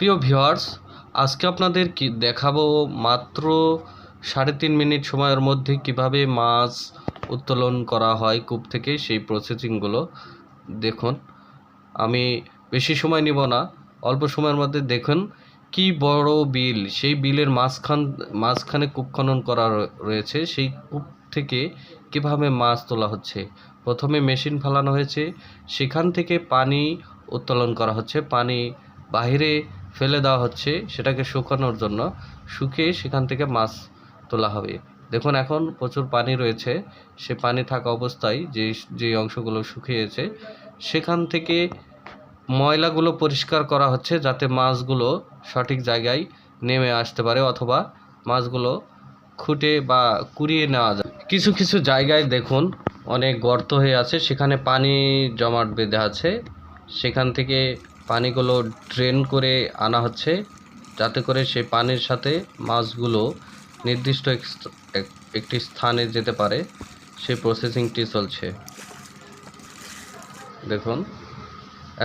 প্রিয় ভিউয়ার্স, আজকে আপনাদের কি দেখাবো মাত্র 3.5 মিনিট সময়ের মধ্যে কিভাবে মাছ উত্তোলন করা হয় কূপ থেকে, সেই প্রসেসিংগুলো দেখুন। আমি বেশি সময় নিব না, অল্প সময়ের মধ্যে দেখুন কি বড় বিল। সেই বিলের মাঝখানে কূপ খনন করা রয়েছে। সেই কূপ থেকে কিভাবে মাছ তোলা হচ্ছে। প্রথমে মেশিন ফেলানো হয়েছে, সেখান থেকে পানি উত্তোলন করা হচ্ছে, পানি বাহিরে ফেলে দেওয়া হচ্ছে সেটাকে শুকানোর জন্য। শুকিয়ে সেখান থেকে মাছ তোলা হবে। দেখুন এখন প্রচুর পানি রয়েছে, সে পানি থাকা অবস্থায় যে অংশগুলো শুকিয়েছে সেখান থেকে ময়লাগুলো পরিষ্কার করা হচ্ছে, যাতে মাছগুলো সঠিক জায়গায় নেমে আসতে পারে অথবা মাছগুলো খুঁটে বা কুড়িয়ে নেওয়া যায়। কিছু কিছু জায়গায় দেখুন অনেক গর্ত হয়ে আছে, সেখানে পানি জমাট বেঁধে আছে। সেখান থেকে পানিগুলো ড্রেন করে আনা হচ্ছে, যাতে করে সেই পানির সাথে মাছগুলো নির্দিষ্ট একটি স্থানে যেতে পারে। সেই প্রসেসিংটি চলছে। দেখুন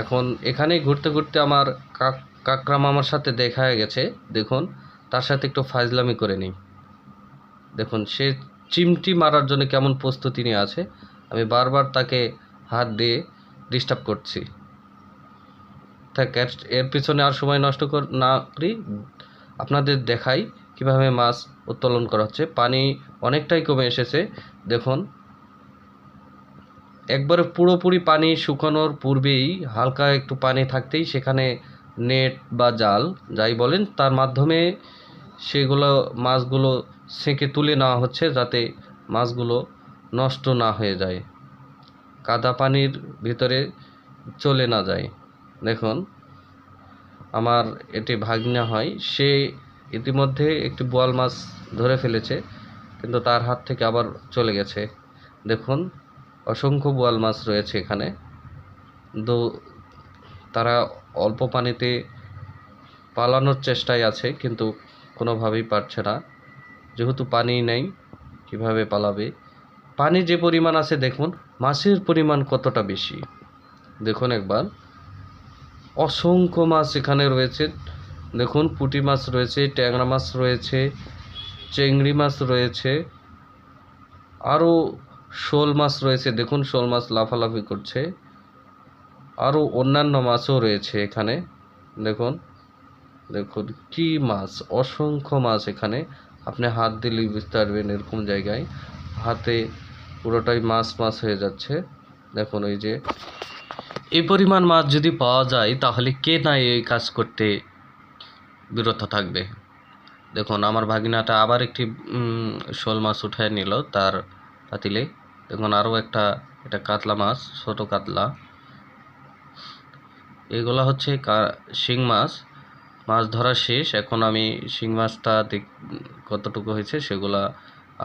এখন এখানেই ঘুরতে ঘুরতে আমার কাকড়া মামার সাথে দেখা হয়ে গেছে। দেখুন তার সাথে একটু ফাজলামি করে নিই। দেখুন সে চিমটি মারার জন্য কেমন প্রস্তুতি নিয়ে আছে। আমি বারবার তাকে হাত দিয়ে ডিস্টার্ব করছি। এর পিছনে আর সময় নষ্ট না করি, আপনাদের দেখাই কিভাবে মাছ উত্তোলন করা হচ্ছে। পানি অনেকটাই কমে এসেছে। দেখুন একবারে পুরোপুরি পানি শুকানোর পূর্বেই হালকা একটু পানি থাকতেই সেখানে নেট বা জাল যাই বলেন তার মাধ্যমে সেগুলো মাছগুলো ছেঁকে তুলে নেওয়া হচ্ছে, যাতে মাছগুলো নষ্ট না হয়ে যায়, কাদা পানির ভিতরে চলে না যায়। দেখুন আমার এটি ভাগনা হয়, সে ইতিমধ্যে একটি বোয়াল মাছ ধরে ফেলেছে, কিন্তু তার হাত থেকে আবার চলে গেছে। দেখুন অসংখ্য বোয়াল মাছ রয়েছে এখানে। তারা অল্প পানিতে পালানোর চেষ্টায় আছে, কিন্তু কোনোভাবেই পারছে না, যেহেতু পানি নেই কিভাবে পালাবে। পানি যে পরিমাণ আছে দেখুন মাছের পরিমাণ কতটা বেশি। দেখুন একবার অসংখ্য মাছ এখানে রয়েছে। দেখুন পুঁটি মাছ রয়েছে, ট্যাংরা মাছ রয়েছে, চিংড়ি মাছ রয়েছে, আরও শোল মাছ রয়েছে। দেখুন শোল মাছ লাফালাফি করছে, আরও অন্যান্য মাছও রয়েছে এখানে। দেখুন দেখুন কি মাছ, অসংখ্য মাছ এখানে। আপনি হাত দিলেই বুঝতে পারবেন, এরকম জায়গায় হাতে পুরোটাই মাছ মাছ হয়ে যাচ্ছে। দেখুন ওই যে এই পরিমাণ মাছ যদি পাওয়া যায় তাহলে কে না এই কাজ করতে বিরত থাকবে। দেখুন আমার ভাগিনাটা আবার একটি শোল মাছ উঠায় নিল তার পাতিলে। দেখুন আরও একটা, এটা কাতলা মাছ, ছোট কাতলা। এগুলা হচ্ছে শিং মাছ। মাছ ধরা শেষ, এখন আমি শিং মাছটা কতটুকু হয়েছে সেগুলা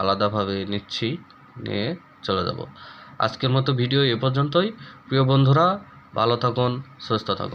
আলাদাভাবে নিচ্ছি, নিয়ে চলে যাব। আজকের মতো ভিডিও এ পর্যন্তই। প্রিয় বন্ধুরা ভালো থাকুন, সুস্থ থাকুন।